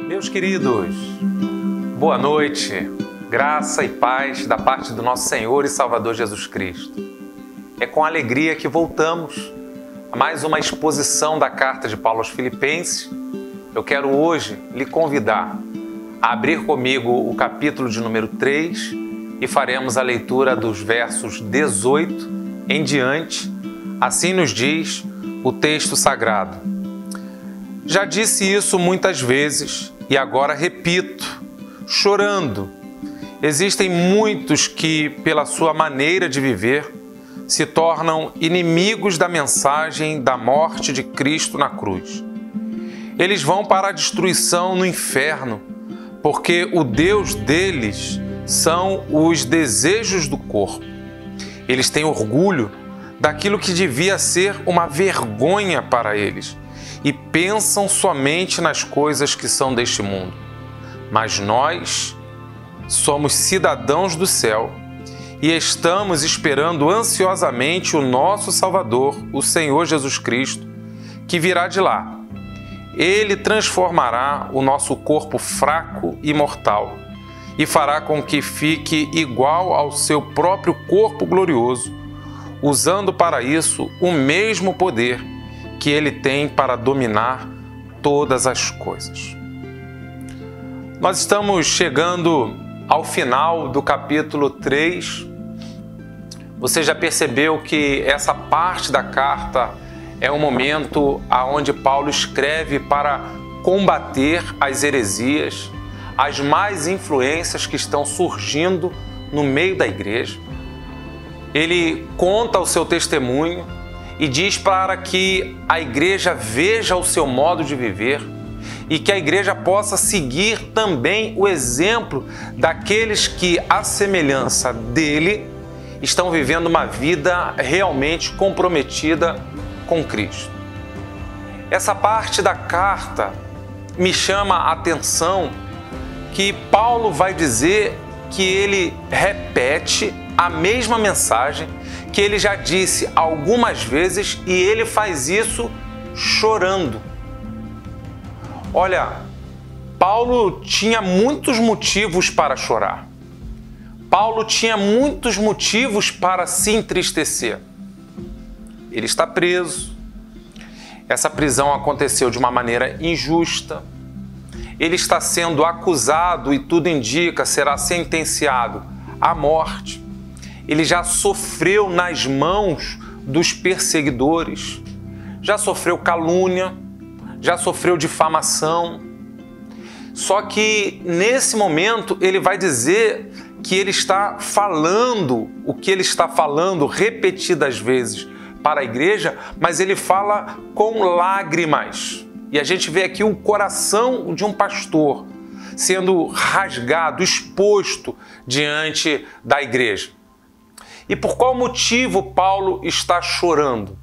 Meus queridos, boa noite, graça e paz da parte do nosso Senhor e Salvador Jesus Cristo. É com alegria que voltamos a mais uma exposição da carta de Paulo aos Filipenses. Eu quero hoje lhe convidar a abrir comigo o capítulo de número 3 e faremos a leitura dos versos 18 em diante. Assim nos diz o texto sagrado. Já disse isso muitas vezes e agora repito, chorando. Existem muitos que, pela sua maneira de viver, se tornam inimigos da mensagem da morte de Cristo na cruz. Eles vão para a destruição no inferno, porque o Deus deles são os desejos do corpo. Eles têm orgulho daquilo que devia ser uma vergonha para eles e pensam somente nas coisas que são deste mundo. Mas nós somos cidadãos do céu e estamos esperando ansiosamente o nosso Salvador, o Senhor Jesus Cristo, que virá de lá. Ele transformará o nosso corpo fraco e mortal e fará com que fique igual ao seu próprio corpo glorioso, usando para isso o mesmo poder que ele tem para dominar todas as coisas. Nós estamos chegando ao final do capítulo 3. Você já percebeu que essa parte da carta é um momento onde Paulo escreve para combater as heresias, as más influências que estão surgindo no meio da igreja. Ele conta o seu testemunho e diz para que a igreja veja o seu modo de viver e que a igreja possa seguir também o exemplo daqueles que, à semelhança dele, estão vivendo uma vida realmente comprometida com Cristo. Essa parte da carta me chama a atenção que Paulo vai dizer que ele repete a mesma mensagem que ele já disse algumas vezes e ele faz isso chorando. Olha, Paulo tinha muitos motivos para chorar. Paulo tinha muitos motivos para se entristecer. Ele está preso. Essa prisão aconteceu de uma maneira injusta. Ele está sendo acusado e tudo indica será sentenciado à morte. Ele já sofreu nas mãos dos perseguidores, já sofreu calúnia, já sofreu difamação. Só que nesse momento ele vai dizer que ele está falando o que ele está falando repetidas vezes para a igreja, mas ele fala com lágrimas. E a gente vê aqui o coração de um pastor sendo rasgado, exposto diante da igreja. E por qual motivo Paulo está chorando?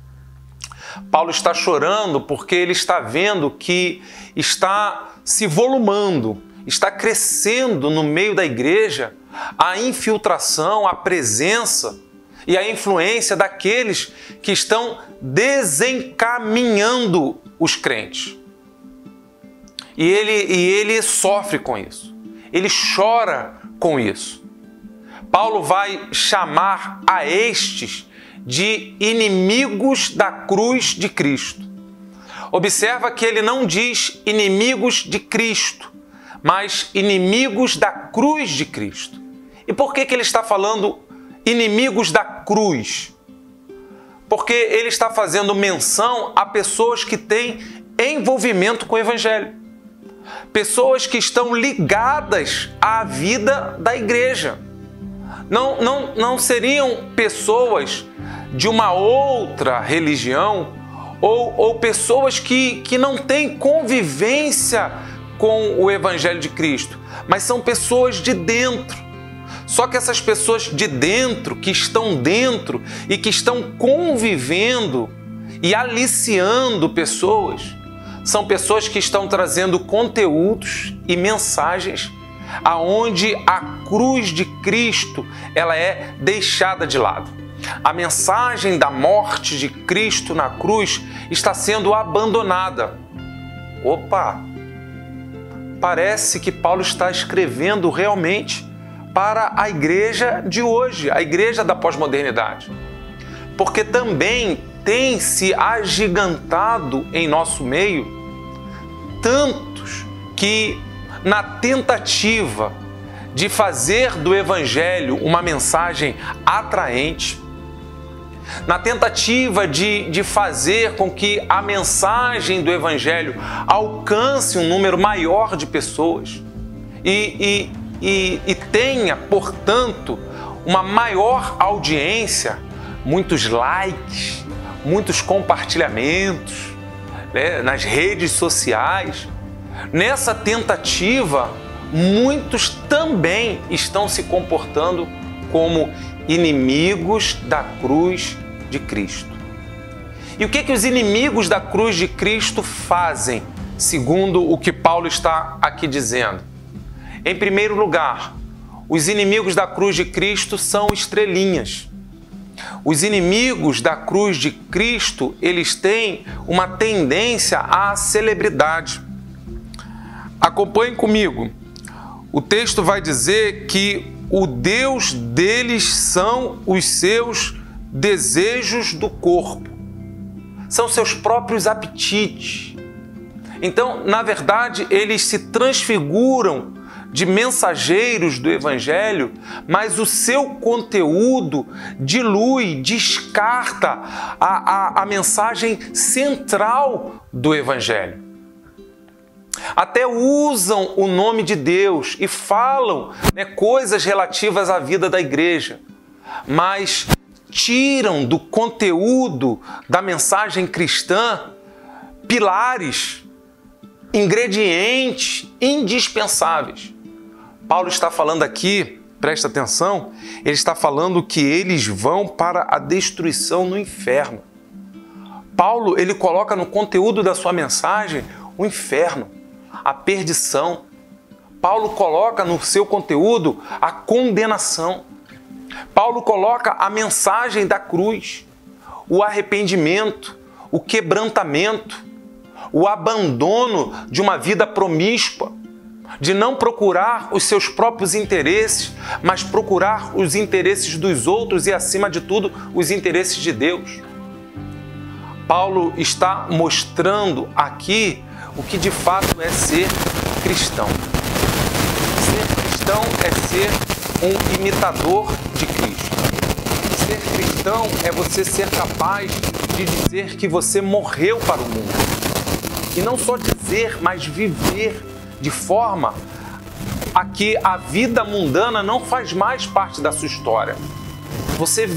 Paulo está chorando porque ele está vendo que está se volumando, está crescendo no meio da igreja a infiltração, a presença e a influência daqueles que estão desencaminhando os crentes. E ele sofre com isso, ele chora com isso. Paulo vai chamar a estes de inimigos da cruz de Cristo. Observa que ele não diz inimigos de Cristo, mas inimigos da cruz de Cristo. E por que ele está falando inimigos da cruz? Porque ele está fazendo menção a pessoas que têm envolvimento com o Evangelho. Pessoas que estão ligadas à vida da igreja. Não seriam pessoas de uma outra religião ou pessoas que não têm convivência com o Evangelho de Cristo, mas são pessoas de dentro. Só que essas pessoas de dentro, que estão dentro e que estão convivendo e aliciando pessoas, são pessoas que estão trazendo conteúdos e mensagens aonde a cruz de Cristo ela é deixada de lado. A mensagem da morte de Cristo na cruz está sendo abandonada. Opa! Parece que Paulo está escrevendo realmente para a igreja de hoje, a igreja da pós-modernidade. Porque também tem se agigantado em nosso meio tantos que, na tentativa de fazer do Evangelho uma mensagem atraente, na tentativa de fazer com que a mensagem do Evangelho alcance um número maior de pessoas e tenha, portanto, uma maior audiência, muitos likes, muitos compartilhamentos, né, nas redes sociais. Nessa tentativa, muitos também estão se comportando como inimigos da cruz de Cristo. E o que os inimigos da cruz de Cristo fazem, segundo o que Paulo está aqui dizendo? Em primeiro lugar, os inimigos da cruz de Cristo são estrelinhas. Os inimigos da cruz de Cristo, eles têm uma tendência à celebridade. Acompanhem comigo. O texto vai dizer que o Deus deles são os seus desejos do corpo. São seus próprios apetites. Então, na verdade, eles se transfiguram de mensageiros do Evangelho, mas o seu conteúdo dilui, descarta a mensagem central do Evangelho. Até usam o nome de Deus e falam, né, coisas relativas à vida da igreja, mas tiram do conteúdo da mensagem cristã pilares, ingredientes indispensáveis. Paulo está falando aqui, presta atenção, ele está falando que eles vão para a destruição no inferno. Paulo, ele coloca no conteúdo da sua mensagem o inferno, a perdição. Paulo coloca no seu conteúdo a condenação. Paulo coloca a mensagem da cruz, o arrependimento, o quebrantamento, o abandono de uma vida promíscua, de não procurar os seus próprios interesses, mas procurar os interesses dos outros e, acima de tudo, os interesses de Deus. Paulo está mostrando aqui o que de fato é ser cristão. Ser cristão é ser um imitador de Cristo. Ser cristão é você ser capaz de dizer que você morreu para o mundo. E não só dizer, mas viver de forma a que a vida mundana não faz mais parte da sua história. Você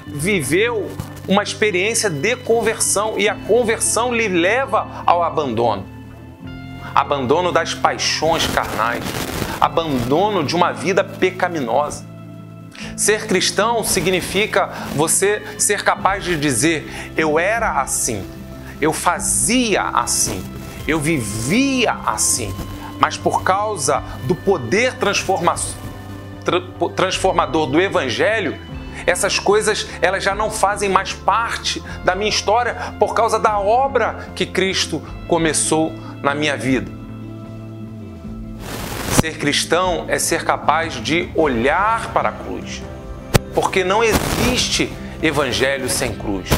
viveu uma experiência de conversão e a conversão lhe leva ao abandono. Abandono das paixões carnais, abandono de uma vida pecaminosa. Ser cristão significa você ser capaz de dizer: eu era assim, eu fazia assim, eu vivia assim, mas por causa do poder transformador do Evangelho, essas coisas elas já não fazem mais parte da minha história por causa da obra que Cristo começou na minha vida. Ser cristão é ser capaz de olhar para a cruz, porque não existe evangelho sem cruz.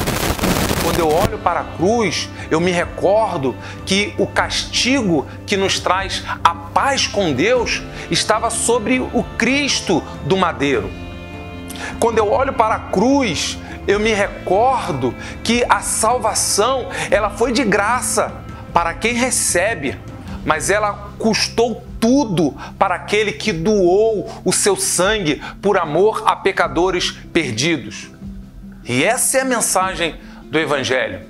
Quando eu olho para a cruz, eu me recordo que o castigo que nos traz a paz com Deus estava sobre o Cristo do madeiro. Quando eu olho para a cruz, eu me recordo que a salvação ela foi de graça para quem recebe, mas ela custou tudo para aquele que doou o seu sangue por amor a pecadores perdidos. E essa é a mensagem do Evangelho.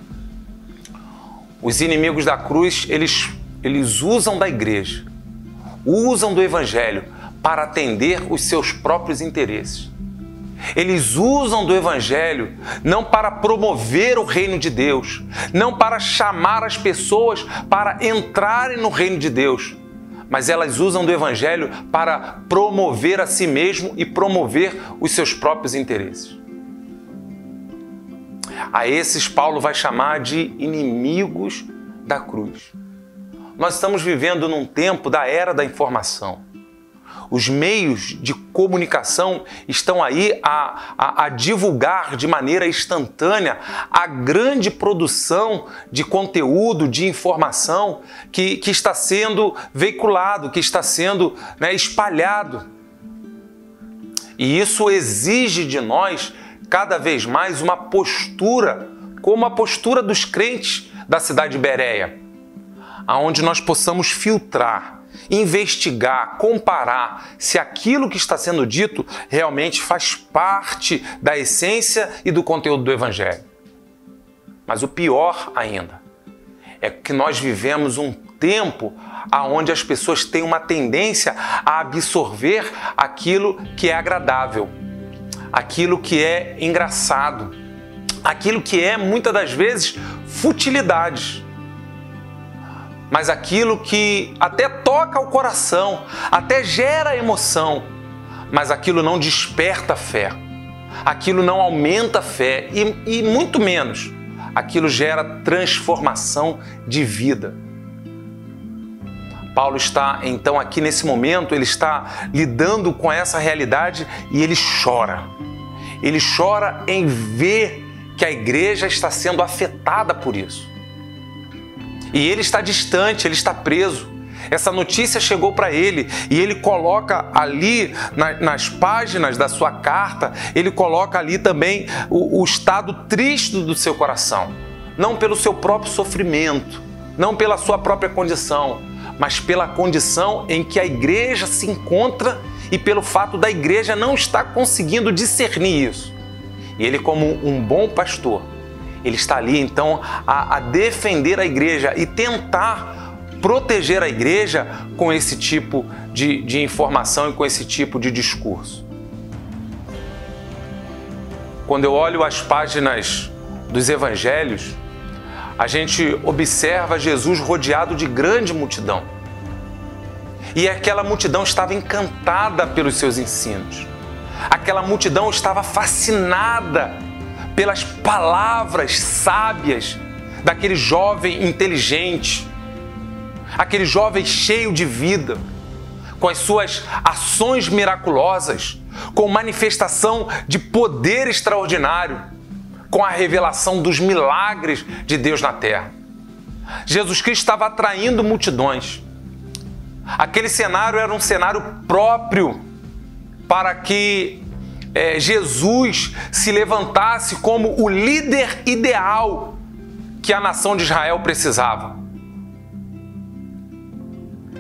Os inimigos da cruz, eles usam da igreja, usam do Evangelho para atender os seus próprios interesses. Eles usam do Evangelho não para promover o reino de Deus, não para chamar as pessoas para entrarem no reino de Deus, mas elas usam do Evangelho para promover a si mesmo e promover os seus próprios interesses. A esses Paulo vai chamar de inimigos da cruz. Nós estamos vivendo num tempo da era da informação. Os meios de comunicação estão aí a divulgar de maneira instantânea a grande produção de conteúdo, de informação que está sendo veiculado, que está sendo, espalhado. E isso exige de nós cada vez mais uma postura, como a postura dos crentes da cidade de Bereia, aonde nós possamos filtrar, investigar, comparar se aquilo que está sendo dito realmente faz parte da essência e do conteúdo do Evangelho. Mas o pior ainda é que nós vivemos um tempo onde as pessoas têm uma tendência a absorver aquilo que é agradável, aquilo que é engraçado, aquilo que é, muitas das vezes, futilidades. Mas aquilo que até toca o coração, até gera emoção, mas aquilo não desperta fé, aquilo não aumenta a fé e muito menos, aquilo gera transformação de vida. Paulo está, então, aqui nesse momento, ele está lidando com essa realidade e ele chora. Ele chora em ver que a igreja está sendo afetada por isso. E ele está distante, ele está preso. Essa notícia chegou para ele e ele coloca ali nas páginas da sua carta, ele coloca ali também o estado triste do seu coração. Não pelo seu próprio sofrimento, não pela sua própria condição, mas pela condição em que a igreja se encontra e pelo fato da igreja não estar conseguindo discernir isso. E ele, como um bom pastor, ele está ali, então, a defender a igreja e tentar proteger a igreja com esse tipo de informação e com esse tipo de discurso. Quando eu olho as páginas dos evangelhos, a gente observa Jesus rodeado de grande multidão. E aquela multidão estava encantada pelos seus ensinos. Aquela multidão estava fascinada pelas palavras sábias daquele jovem inteligente, aquele jovem cheio de vida, com as suas ações miraculosas, com manifestação de poder extraordinário, com a revelação dos milagres de Deus na terra. Jesus Cristo estava atraindo multidões. Aquele cenário era um cenário próprio para que Jesus se levantasse como o líder ideal que a nação de Israel precisava.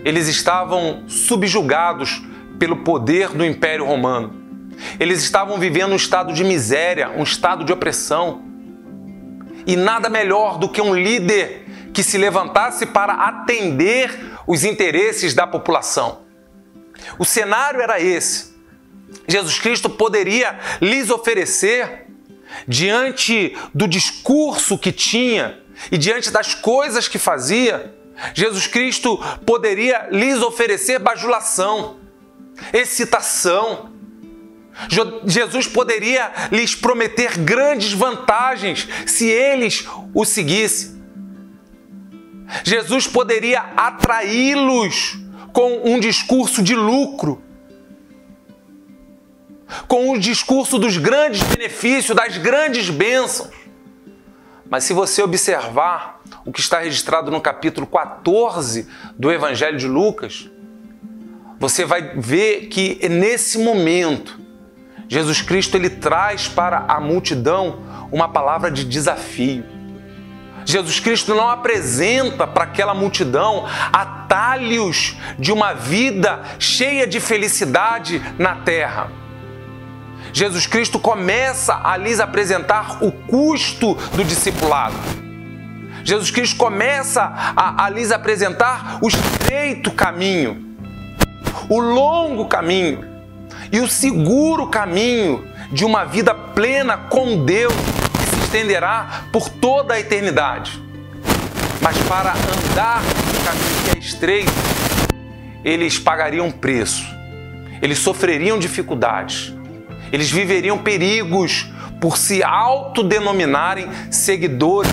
Eles estavam subjugados pelo poder do Império Romano. Eles estavam vivendo um estado de miséria, um estado de opressão. E nada melhor do que um líder que se levantasse para atender os interesses da população. O cenário era esse. Jesus Cristo poderia lhes oferecer, diante do discurso que tinha e diante das coisas que fazia, Jesus Cristo poderia lhes oferecer bajulação, excitação. Jesus poderia lhes prometer grandes vantagens se eles o seguissem. Jesus poderia atraí-los com um discurso de lucro, com o discurso dos grandes benefícios, das grandes bênçãos. Mas se você observar o que está registrado no capítulo 14 do Evangelho de Lucas, você vai ver que nesse momento, Jesus Cristo ele traz para a multidão uma palavra de desafio. Jesus Cristo não apresenta para aquela multidão atalhos de uma vida cheia de felicidade na terra. Jesus Cristo começa a lhes apresentar o custo do discipulado. Jesus Cristo começa a lhes apresentar o estreito caminho, o longo caminho e o seguro caminho de uma vida plena com Deus que se estenderá por toda a eternidade. Mas para andar no caminho que é estreito, eles pagariam preço, eles sofreriam dificuldades, eles viveriam perigos por se autodenominarem seguidores.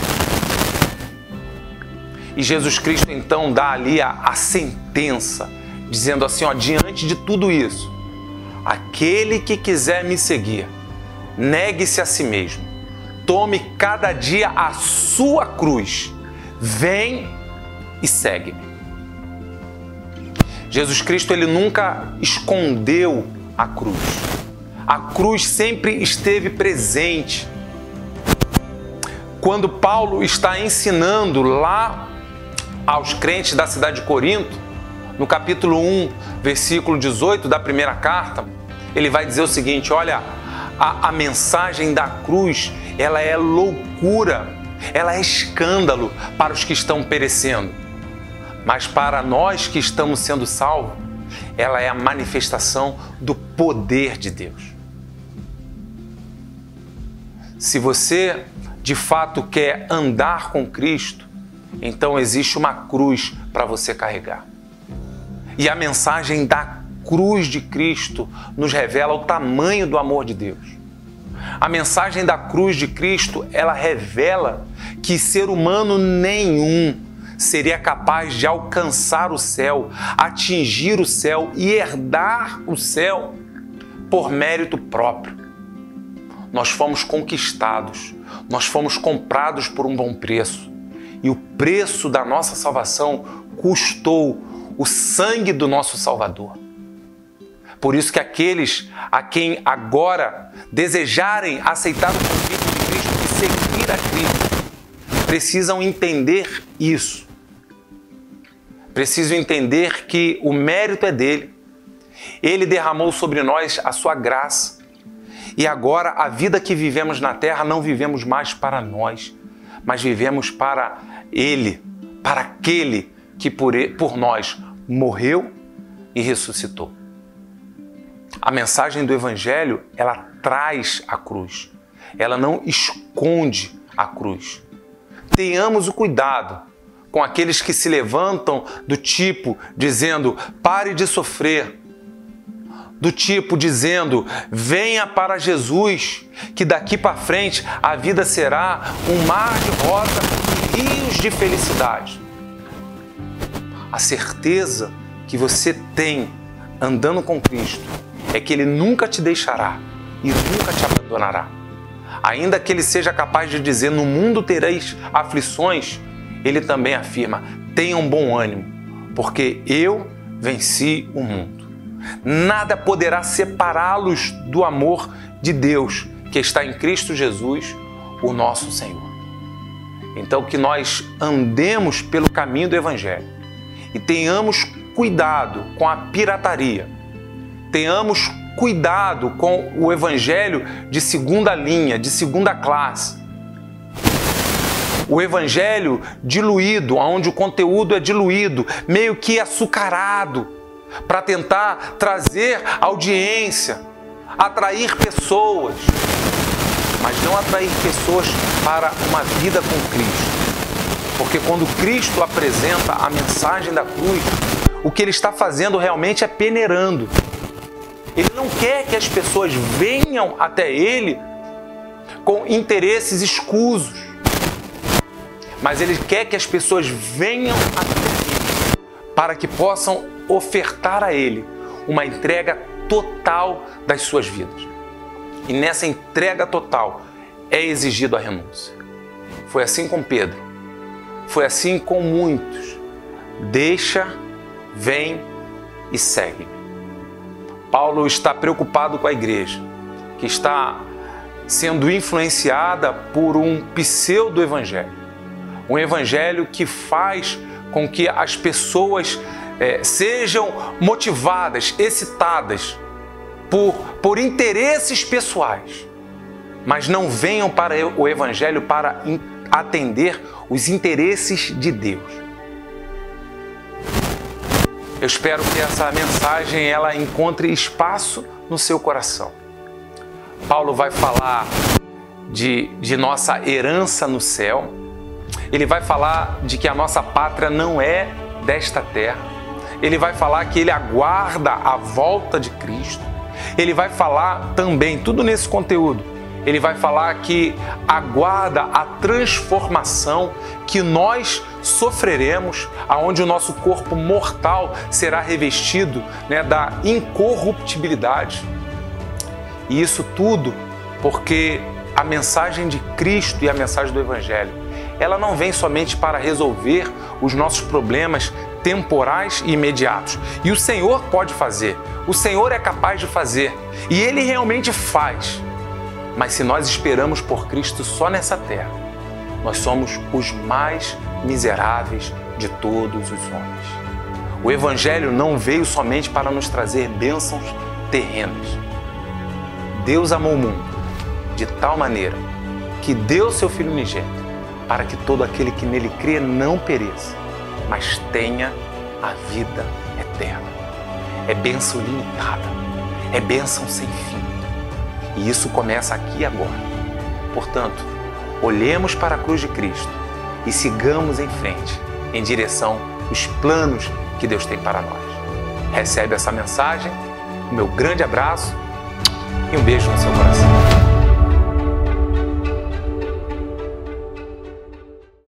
E Jesus Cristo então dá ali a sentença, dizendo assim, ó, diante de tudo isso, aquele que quiser me seguir, negue-se a si mesmo, tome cada dia a sua cruz, vem e segue-me. Jesus Cristo, ele nunca escondeu a cruz. A cruz sempre esteve presente. Quando Paulo está ensinando lá aos crentes da cidade de Corinto, no capítulo 1, versículo 18 da primeira carta, ele vai dizer o seguinte, olha, a mensagem da cruz, ela é loucura, ela é escândalo para os que estão perecendo. Mas para nós que estamos sendo salvos, ela é a manifestação do poder de Deus. Se você de fato quer andar com Cristo, então existe uma cruz para você carregar. E a mensagem da cruz de Cristo nos revela o tamanho do amor de Deus. A mensagem da cruz de Cristo, ela revela que ser humano nenhum seria capaz de alcançar o céu, atingir o céu e herdar o céu por mérito próprio. Nós fomos conquistados, nós fomos comprados por um bom preço. E o preço da nossa salvação custou o sangue do nosso Salvador. Por isso que aqueles a quem agora desejarem aceitar o convite de Cristo e seguir a Cristo, precisam entender isso. Precisam entender que o mérito é dele. Ele derramou sobre nós a sua graça. E agora a vida que vivemos na terra não vivemos mais para nós, mas vivemos para Ele, para aquele que por nós morreu e ressuscitou. A mensagem do Evangelho, ela traz a cruz. Ela não esconde a cruz. Tenhamos o cuidado com aqueles que se levantam do tipo dizendo, pare de sofrer. Do tipo dizendo, venha para Jesus, que daqui para frente a vida será um mar de rosa e rios de felicidade. A certeza que você tem andando com Cristo é que Ele nunca te deixará e nunca te abandonará. Ainda que Ele seja capaz de dizer, no mundo tereis aflições, Ele também afirma, tenham bom ânimo, porque eu venci o mundo. Nada poderá separá-los do amor de Deus que está em Cristo Jesus, o nosso Senhor. Então que nós andemos pelo caminho do Evangelho e tenhamos cuidado com a pirataria, tenhamos cuidado com o Evangelho de segunda linha, de segunda classe. O Evangelho diluído, onde o conteúdo é diluído, meio que açucarado, para tentar trazer audiência, atrair pessoas, mas não atrair pessoas para uma vida com Cristo. Porque quando Cristo apresenta a mensagem da cruz, o que Ele está fazendo realmente é peneirando. Ele não quer que as pessoas venham até Ele com interesses escusos, mas Ele quer que as pessoas venham até Ele para que possam ofertar a Ele uma entrega total das suas vidas. E nessa entrega total é exigido a renúncia. Foi assim com Pedro, foi assim com muitos. Deixa, vem e segue-me. Paulo está preocupado com a igreja, que está sendo influenciada por um pseudo-evangelho. Um evangelho que faz com que as pessoas sejam motivadas, excitadas por interesses pessoais, mas não venham para o Evangelho para atender os interesses de Deus. Eu espero que essa mensagem ela encontre espaço no seu coração. Paulo vai falar de nossa herança no céu. Ele vai falar de que a nossa pátria não é desta terra. Ele vai falar que ele aguarda a volta de Cristo. Ele vai falar também, tudo nesse conteúdo, ele vai falar que aguarda a transformação que nós sofreremos, aonde o nosso corpo mortal será revestido, da incorruptibilidade. E isso tudo porque a mensagem de Cristo e a mensagem do Evangelho, ela não vem somente para resolver os nossos problemas temporais e imediatos. E o Senhor pode fazer, o Senhor é capaz de fazer, e Ele realmente faz. Mas se nós esperamos por Cristo só nessa terra, nós somos os mais miseráveis de todos os homens. O Evangelho não veio somente para nos trazer bênçãos terrenas. Deus amou o mundo de tal maneira que deu seu Filho unigênito para que todo aquele que nele crê não pereça, mas tenha a vida eterna. É bênção limitada, é bênção sem fim. E isso começa aqui e agora. Portanto, olhemos para a cruz de Cristo e sigamos em frente, em direção aos planos que Deus tem para nós. Recebe essa mensagem, o meu grande abraço e um beijo no seu coração.